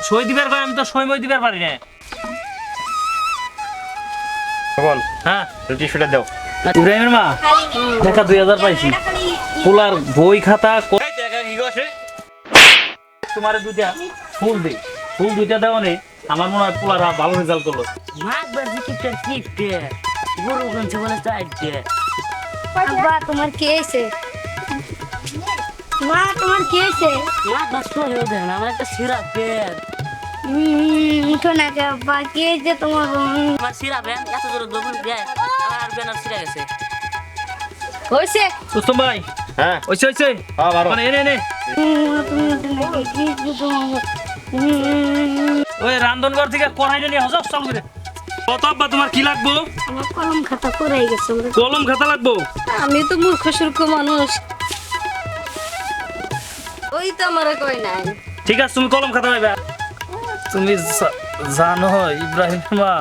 সই দিবার কই আমি তো সই মই দিবার পারি না। বল হ্যাঁ টিস্যুটা দাও। ইব্রাহিমের মা দেখা 2000 পাইছি। পোলার বই খাতা দেখা কি গছে তোমারে দুইটা ফুল দেই। ফুল দুইটা দাও নে আমার মনে হয় পোলারা ভালো রেজাল্ট করলো। মাগবার জিকিরটা কিপটে গরু গঞ্জে বলে চাইছে। আব্বা তোমার কি হয়েছে? মা তোমার কি হয়েছে? মাগবার সহে দেন আমার একটা সিরা পেন। উঠো না কে আব্বা, কি হয়েছে তোমার? আমার সিরা পেন এত জোরে দৌড় দেয় আমার পেন আর সিরা গেছে। হয়েছে রুস্তম ভাই হ্যাঁ হইছে হইছে হ্যাঁ বারো মানে এনে এনে তুমি উঠো না কে, কি হয়েছে তোমার? ওই রান্ধনঘর থেকে কড়াইটা নিয়ে হসাব চালু করে। কত আব্বা তোমার কি লাগবো? আমার কলম খাতা পড়াই গেছে। কলম খাতা লাগবো? আমি তো মূর্খ সূর্খ মানুষ, ওই তো আমার কই নাই। ঠিক আছে তুমি কলম খাতা পাইবা। তুমি জানো ইব্রাহিম মা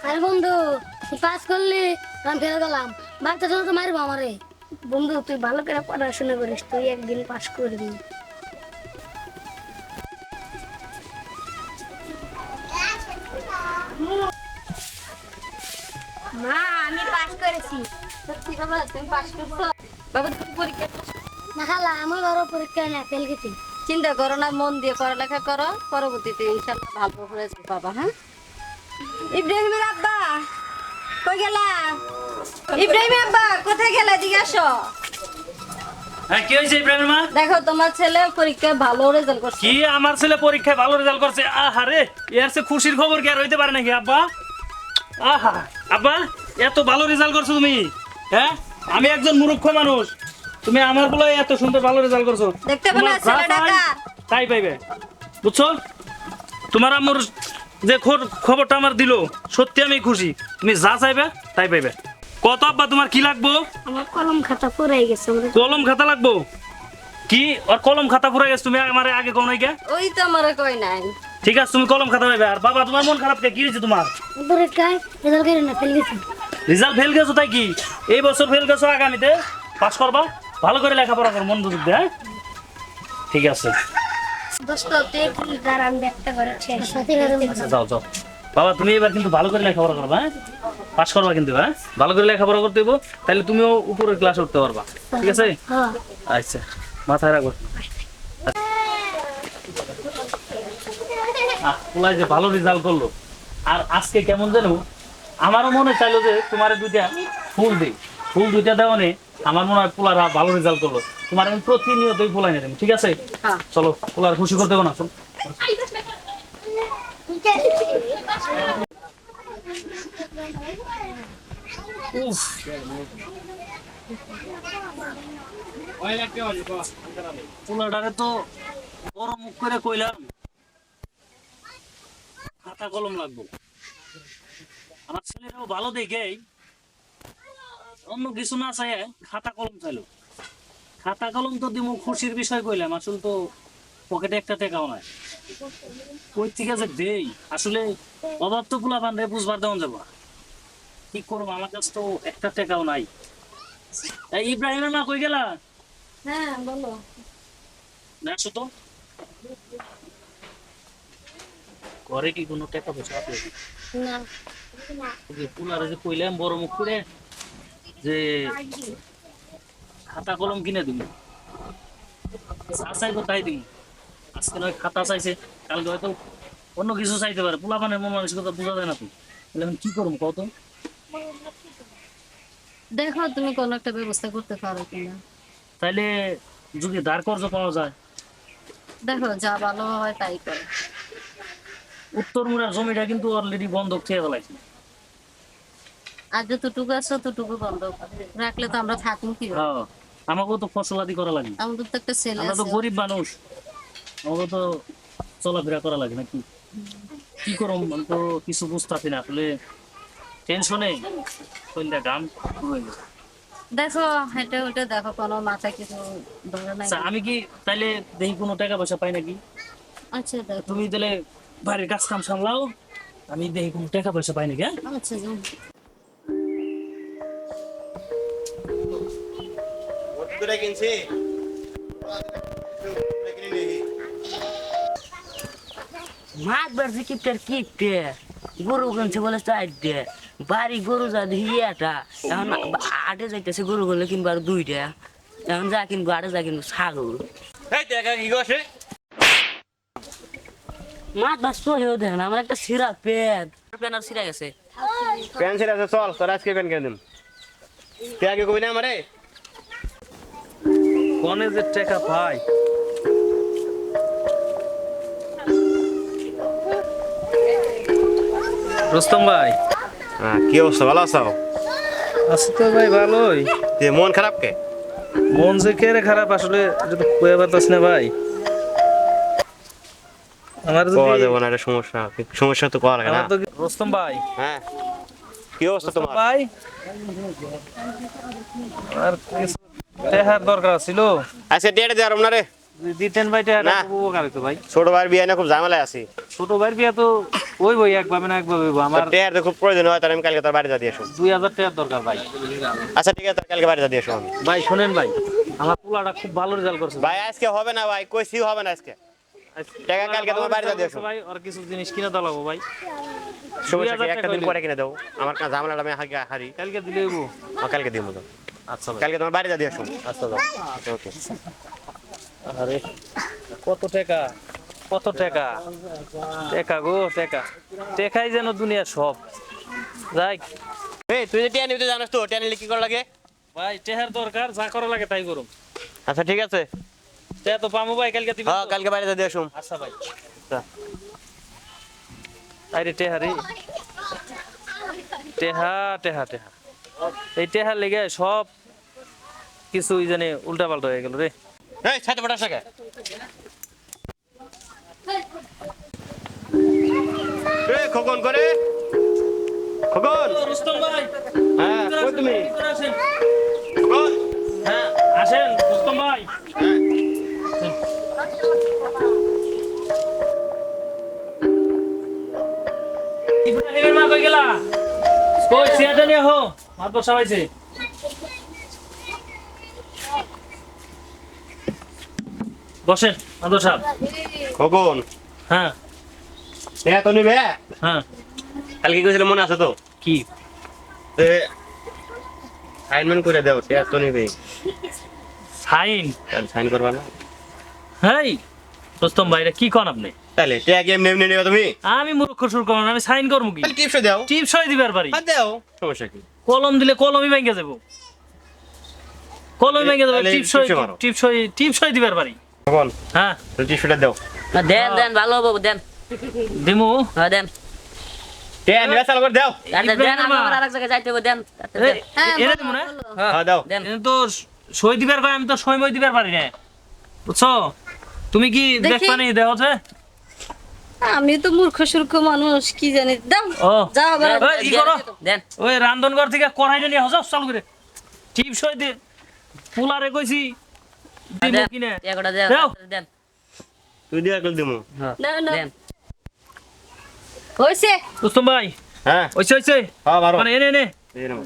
আরে বন্ধু তুই পাস করলি, আমি ফেল গেলাম, বাচ্চা জন্য তো মারবো আমারে। বন্ধু তুই ভালো করে পড়াশোনা করিস, তুই একদিন পাস করবি। মা আমি পাস করেছি। সত্যি বাবা তুমি পাস করছো? বাবা তুমি পরীক্ষা না খালা, আমার বড় পরীক্ষা না ফেল গেছি। চিন্তা করো না, মন দিয়ে পড়ালেখা করো, পরবর্তীতে ইনশাআল্লাহ ভালো রেজাল্ট পাবা। হ্যাঁ ইব্রাহিমের আব্বা কই গেলা? ইব্রাহিমের আব্বা কোথায় গেলা? এদিকে আসো। হ্যাঁ কি হয়েছে ইব্রাহিম মা? দেখো তোমার ছেলে পরীক্ষায় ভালো রেজাল্ট করছে। কি আমার ছেলে পরীক্ষায় ভালো রেজাল্ট করছে? আহারে এর সে খুশির খবর কি আর হইতে পারে নাকি আব্বা? আহা আব্বা এত ভালো রেজাল্ট করছো তুমি? হ্যাঁ আমি একজন মূর্খ মানুষ, তুমি আমার বলে এত সুন্দর ভালো রেজাল্ট করছো। দেখতে পেলে তোমার যা ছেলেটা চাই কার? তাই পাইবে, বুঝছো? তোমার আমার যে খবরটা আমার দিল সত্যি আমি খুশি। তুমি যা চাইবে তাই পাইবে। কত আব্বা তোমার কি লাগবো? আমার কলম খাতা পড়াই গেছে। কলম খাতা লাগবো? কি ওর কলম খাতা পুরা গেছে? তুমি আমার আগে কোন নাই কে? ওই তো আমার কই নাই। ঠিক আছে তুমি কলম খাতা পাইবে। আর বাবা তোমার মন খারাপ কে? কি হয়েছে তোমার? পরীক্ষায় রেজাল্ট করে না ফেল গেছি। রেজাল্ট ফেল গেছো তাই কি? এই বছর ফেল গেছো, আগামীতে পাস করবা। ভালো করে লেখাপড়া করো, মন বুঝ দে। হ্যাঁ ঠিক আছে দোস্ত তুই কি দাঁড়ান ব্যক্ত করেছে? আচ্ছা যাও যাও বাবা, তুমি এবার কিন্তু ভালো করে লেখাপড়া করবা। হ্যাঁ পাস করবা কিন্তু। হ্যাঁ ভালো করে লেখাপড়া করতে হইব, তাহলে তুমিও উপরের ক্লাসে উঠতে পারবা। ঠিক আছে? হ্যাঁ আচ্ছা মাথায় রাখবো। পোলাই যে ভালো রেজাল্ট করলো, আর আজকে কেমন যেন আমারও মনে চাইলো যে তোমার দুইটা ফুল দিই। ফুল দুইটা দেওয়া নেই, আমার মনে হয় পোলারা ভালো রেজাল্ট করলো। তোমার আমি প্রতিনিয়তই পোলাই নেই। ঠিক আছে হ্যাঁ। চলো পোলার খুশি করতে হবে না। চলো। উফ। পোলাটারে তো বড় মুখ করে কইলাম খাতা কলম লাগবো। আমার ছেলেরাও ভালো দেখেই অন্য কিছু না চাই খাতা কলম চাইলো। খাতা কলম তো দিব, খুশির বিষয় কইলাম, আসলে তো পকেটে একটা টাকাও নাই। কই থেকে যে দেই, আসলে অভাব তো পোলা বান্ধে বুঝবার দেওয়া যাবো। কি করবো, আমার কাছে তো একটা টাকাও নাই। এই ইব্রাহিমের মা কই গেলা? হ্যাঁ বলো। দেখছো তো ঘরে কি কোনো টাকা পয়সা আছে? না পুলারে যে কইলাম বড় মুখ করে যে খাতা কলম কিনে দিব, যা চাইবো তাই দিব। আজকে নয় খাতা চাইছে, কালকে হয়তো অন্য কিছু চাইতে পারে। পোলা পানের মন মানসিকতা বোঝা যায় না। তো তাহলে আমি কি করবো কত? দেখো তুমি কোনো একটা ব্যবস্থা করতে পারো কিনা। তাইলে যদি ধার কর্জ পাওয়া যায়, দেখো যা ভালো হয় তাই করো। উত্তর মুড়ার জমিটা কিন্তু অলরেডি বন্ধক খেয়ে ফেলাইছে। আর যতটুকু আছে ততটুকু বন্ধ রাখলে তো আমরা থাকবো কি? হ্যাঁ আমাকেও তো ফসলাদি করা লাগে। আমাদের তো একটা ছেলে আমরা তো আছে। গরিব মানুষ, আমাকে তো চলাফেরা করা লাগে নাকি? কি করম আমি তো কিছু বুঝতেছি না আসলে। টেনশনে সন্ধ্যা গান শুরু হয়ে গেছে। দেখো হেঁটে উঠে দেখো কোনো মাথায় কিছু ধরে নাই। আচ্ছা আমি কি তাইলে দেখি কোনো টাকা পয়সা পাই নাকি? আচ্ছা দেখো। তুমি তাহলে বাড়ির কাজ কাম সামলাও, আমি দেখি কোনো টাকা পয়সা পাই নাকি, হ্যাঁ? আচ্ছা যাও। মাছ বাড়ছে কিপটার কিপটে গরু কিনছে বলে চার দে বাড়ি গরু যা দেখি এটা এখন আটে যাইতেছে গরু গুলো কিনবো আর দুইটা এখন যা কিনবো আটে যা কিনবো ছাগল এই টাকা কি করছে? মাছ বাস তো হেও দেখেন আমার একটা সিরা পেট পেন আর সিরা গেছে পেন্সিল আছে, চল তোর আজকে পেন কিনে দিন। তুই আগে কবি না আমারে? কোনে যে টাকা পাই রুস্তম ভাই। হ্যাঁ, কি অবস্থা, ভালো আছো? আছি তো ভাই ভালোই। তুই মন খারাপ কে? মন যে কে রে খারাপ, আসলে এটা তো কয়ে পারতাস না ভাই। আমার কোয়া যদি যাবো না, এটা সমস্যা। সমস্যা তো কোয়া লাগে না। আমার তো রুস্তম ভাই, হ্যাঁ, কি অবস্থা রুস্তম তোমার? ভাই আর কিছু টাকার দরকার ছিল, আজকে ডেটে দেওয়ার না রে। দিতেন ভাই টাকাটা, না। খুব উপকার হতো ভাই। ছোট ভাইয়ের বিয়ে না, খুব ঝামেলায় আছি। ছোট ভাইয়ের বিয়া তো ওই বই একভাবে না একভাবে হইবো। আমার টেয়ার খুব প্রয়োজন হয়, তার আমি কালকে তোর বাড়িতে দিয়ে আসুন। 2000 টাকার দরকার ভাই। আচ্ছা ঠিক আছে, তোর কালকে বাড়িতে দিয়ে আসুন। ভাই শোনেন ভাই, আমার পোলাটা খুব ভালো রেজাল্ট করছে ভাই আজকে হবে না ভাই, কইছি হবে না আজকে। টাকা কালকে তোমার বাড়িতে দিয়ে আসুন। ভাই আর কিছু জিনিস কিনে দাও ভাই। সমস্যা কি, 2000 একটা দিন টাকা পরে কিনে দাও। আমার কাছে ঝামেলাটা আমি হারি। কালকে দিলে হইবো। কালকে দিব তো। আচ্ছা ভাই, কালকে তোমার বাড়িতে দিয়ে আসুন। আচ্ছা দাও। ওকে। আরে কত টাকা, কত টাকা, টাকা গো টাকা, টাকাই যেন দুনিয়া সব। যাই এই তুই যে টিয়া নিতে জানাস তো, টিয়া নিলে কি করা লাগে? ভাই, টেহার দরকার, যা করা লাগে তাই করুম। আচ্ছা ঠিক আছে, টেহা তো পামু ভাই, কালকে দিবেন হ্যাঁ তো? কালকে বাড়িতে দিয়ে আসুন। আচ্ছা ভাই। আরে টেহা রে, টেহা টেহা টেহা, এই টেহার লেগে সব কিছু জানে উল্টা পাল্টা হয়ে গেল রে। এই ছাতে পড়াস না কে? এই খোকন করে, খোকন। রুস্তম ভাই, হ্যাঁ কই তুমি? ভিতরে আসেন। খোকন। হ্যাঁ আসেন রুস্তম ভাই। হ্যাঁ। ইব্রাহিমের মা কই গেলা? কই সিয়াটা নিয়ে হো, মাত্র সবাইছে। বসেন মাদর সাহেব। খোকন, হ্যাঁ টিয়া তো নিবে? হ্যাঁ। কালকে কইছিল মনে আছে তো? কি এ সাইনমেন্ট করে দাও, টিয়া তো নিবে। সাইন? সাইন করবা না? হেই রুস্তম ভাই, এটা কি কন আপনি? তাহলে টিয়া কি এমনি এমনি নিবে তুমি? আমি মূর্খ সুর করব না, আমি সাইন করবো কি? তাহলে টিপস দাও। টিপসই দিবার পারি। আর দাও, সমস্যা কি? কলম দিলে কলমই ভেঙে যাবো, কলমই ভেঙে যাবে। তাহলে টিপসই টিপসই মারো। টিপসই টিপসই দিবার পারি। খোকন, হ্যাঁ টিপসটা দাও। দেন দেন ভালো হবো দেন দিমু। হ্যাঁ দেন টিয়া নিবে চালু করে দাও। আচ্ছা, দেন আমার আরেক জায়গায় যাইতে হবে দেন এই, হ্যাঁ, এটা বলো, দিমু না? বলো। হ্যাঁ দাও। দেন এটা তো সই দিবার কয়, আমি তো সই মই দিবার পারি না, বুঝছো? তুমি কি দেখি। দেখবা নি, দেখো যে? আমি তো মূর্খ সূর্খ মানুষ, কি জানি। দাও ও যাও আবার। ওই, ই করো, দেন ওই রান্ধন ঘর থেকে কড়াইটা নিয়ে যাও চালু করে। টিপসই দে, পোলারে কইছি দিমু দেন কিনে। এগোটা দেন দাও। দেন তুই দিয়া কল দিমু। হ্যাঁ না, না। দেন হইছে। রুস্তম ভাই, হ্যাঁ ওইছে ওইছে, হ্যাঁ বারো। মানে এনে এনে। এই নাও।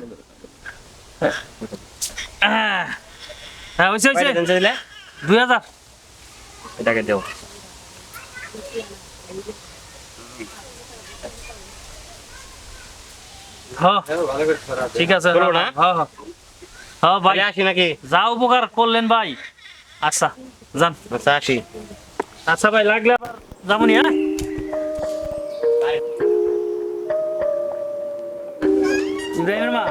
হ্যাঁ ওইছে ওইছে, কয়টা দিলে? 2000। এটাকে দাও। হ্যাঁ ঠিক আছে, করবো না? হ্যাঁ হ্যাঁ হ্যাঁ ভাই, ভাই আসি নাকি? যা উপকার করলেন ভাই। আচ্ছা যান। আচ্ছা আসি। আচ্ছা ভাই, লাগলে আবার যাবনি। হ্যাঁ ইব্রাহিমের মা,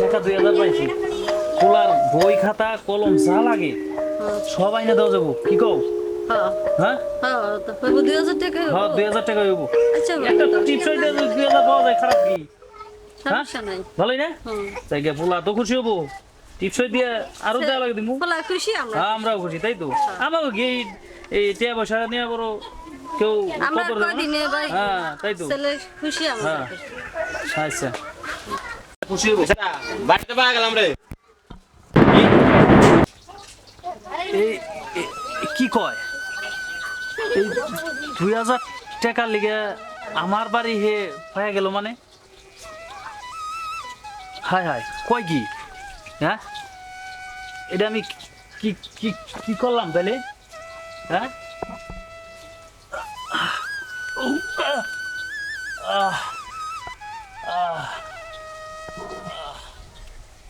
টাকা 2000 পাইছি। পোলার বই খাতা কলম যা লাগে সব আইনে দেওয়া যাবো, কি কও? হ্যাঁ, হ্যাঁ হ্যাঁ, তো হইবো 2000 টাকা হইবো। হ্যাঁ 2000 টাকা হইব। আচ্ছা, একটা টিপসই দিয়ে 2000 পাওয়া যায়, খারাপ কি? সমস্যা নাই। ভালোই না? হুম। তাই গে পোলা তো খুশি হবো, টিপসই দিয়ে আরো দেওয়া লাগে দিমু। বলা খুশি আমরা। হ্যাঁ, আমরাও খুশি, তাই তো? আমাকে কি এই টাকা পয়সা নিয়ে বড় কেউ আমরা কদর দেবে না? কদিনে ভাই হ্যাঁ তাই তো। ছেলে খুশি আমরা। হ্যাঁ আচ্ছা খুশি হবো। আচ্ছা বাড়িতে পাওয়া গেলাম রে। এই কি কয়, এই 2000 টাকার লিগে আমার বাড়ি হে হয়ে গেল মানে? হায় হায়, কয় কি? হ্যাঁ, এটা আমি কি কি কি করলাম তাহলে? হ্যাঁ,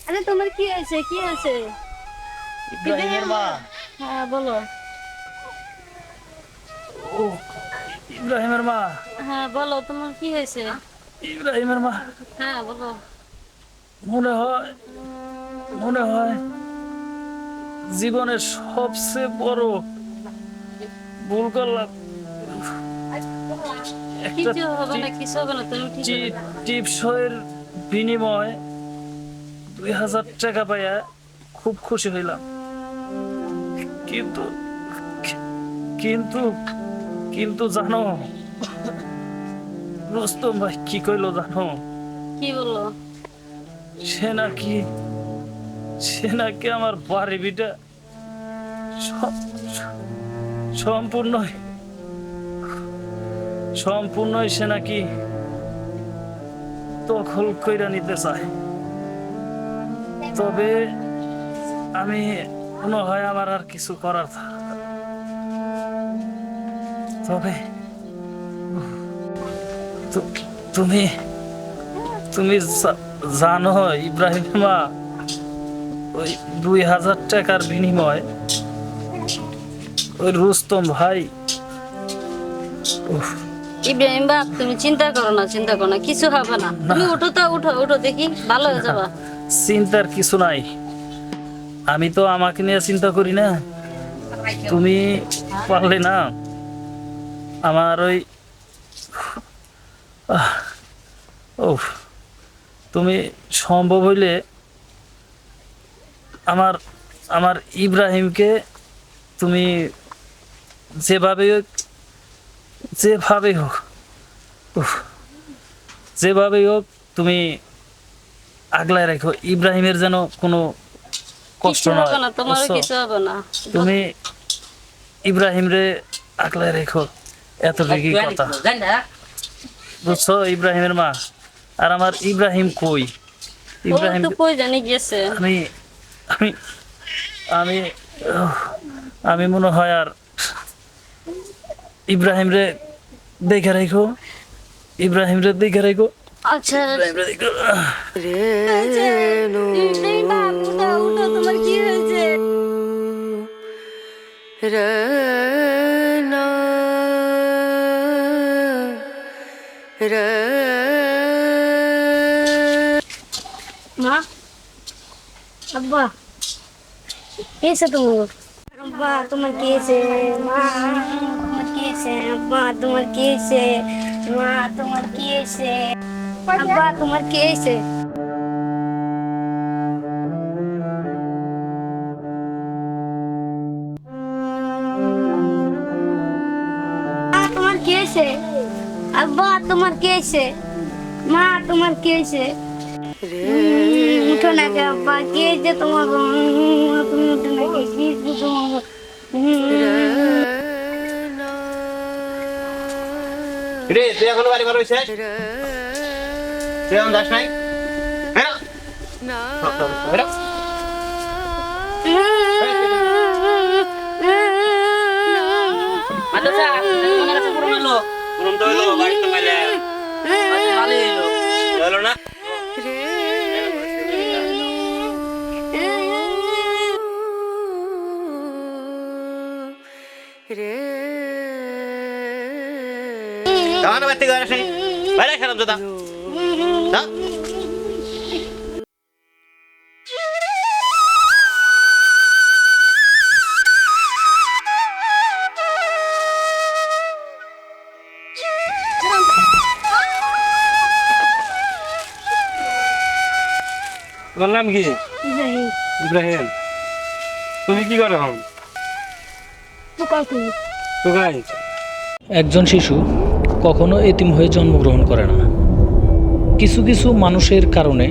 আরে তোমার কি হয়েছে, কি হয়েছে? ইব্রাহিমের মা। হ্যাঁ বলো। ও ইব্রাহিমের মা, হ্যাঁ বলো, তোমার কি হয়েছে? ইব্রাহিমের মা। হ্যাঁ বলো। মনে হয় জীবনের সবচেয়ে বড় ভুল করলাম। একটা কিছু হবে না, কিছু হবে না, তুমি ঠিক হবে। টিপসইয়ের বিনিময়ে 2000 টাকা পাইয়া খুব খুশি হইলাম, কিন্তু কিন্তু কিন্তু জানো রুস্তম ভাই কি কইলো জানো? কি বললো? সে নাকি আমার বাড়ি বিটা সম্পূর্ণই সে নাকি দখল কইরা নিতে চায়। তবে আমি মনে হয় আমার আর কিছু করার তবে তুমি তুমি জানো ইব্রাহিম মা, ওই 2000 টাকার বিনিময় ওই রুস্তম ভাই। ইব্রাহিম বাপ, তুমি চিন্তা করো না, চিন্তা করো না, কিছু হবে না। তুমি উঠো তো, উঠো উঠো, দেখি ভালো হয়ে যাবা। চিন্তার কিছু নাই, আমি তো আমাকে নিয়ে চিন্তা করি না। তুমি পারলে না আমার ওই ও তুমি সম্ভব হইলে আমার ইব্রাহিমকে তুমি যেভাবে হোক তুমি আগলায় রাখো, ইব্রাহিমের যেন কোনো কষ্ট কিছু না হবে না, হয়, তোমারও বুঝছো? কিছু হবে না। তুমি ইব্রাহিম রে আগলায় রেখো, এতটুকুই কথা, বুঝছো ইব্রাহিমের মা? আর আমার ইব্রাহিম কই? ও ইব্রাহিম তো কই জানি গেছে। আমি আমি আমি আমি মনে হয় আর ইব্রাহিম রে দেখে রাখো, ইব্রাহিম রে দেখে রাখো, আচ্ছা ইব্রাহিম রে দেখো। ইব্রাহিম বাপ, উঠো উঠো, তোমার কি হয়েছে? মা, আব্বা, কি হয়েছে তোমার? আব্বা তোমার কি হয়েছে? মা তোমার কি হয়েছে? আব্বা তোমার কি হয়েছে? মা তোমার কি হয়েছে? আব্বা তোমার কি হয়েছে? তোমার কি হয়েছে? আব্বা তোমার কি হয়েছে? মা তোমার কি হয়েছে? উঠো না কে আব্বা, কি হয়েছে তোমার? তুমি উঠো না কে, কি হয়েছে তোমার? রে তুই এখনো বাড়ি বার হইছিস? তুই এখন যাস নাই? হ্যাঁ বেরো। মাদ্রাসা তোমার কাছে পুরো হলো, পুরম তো হইলো, বাড়ি তো পাইলে ভালোই হলো। হলো না? তখন বাড়তে ঘরে আসেনি, বাইরে খেলাম তো তা তোমার নাম কি? ইব্রাহিম। তুমি কি করো এখন? টোকাই। একজন শিশু কখনো এতিম হয়ে জন্মগ্রহণ করে না। কিছু কিছু মানুষের কারণে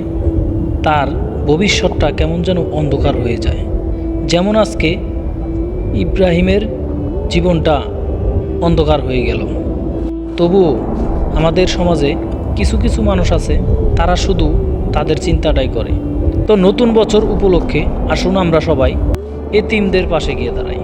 তার ভবিষ্যৎটা কেমন যেন অন্ধকার হয়ে যায়। যেমন আজকে ইব্রাহিমের জীবনটা অন্ধকার হয়ে গেল, তবুও আমাদের সমাজে কিছু কিছু মানুষ আছে, তারা শুধু তাদের চিন্তাটাই করে। তো নতুন বছর উপলক্ষে আসুন আমরা সবাই এতিমদের পাশে গিয়ে দাঁড়াই।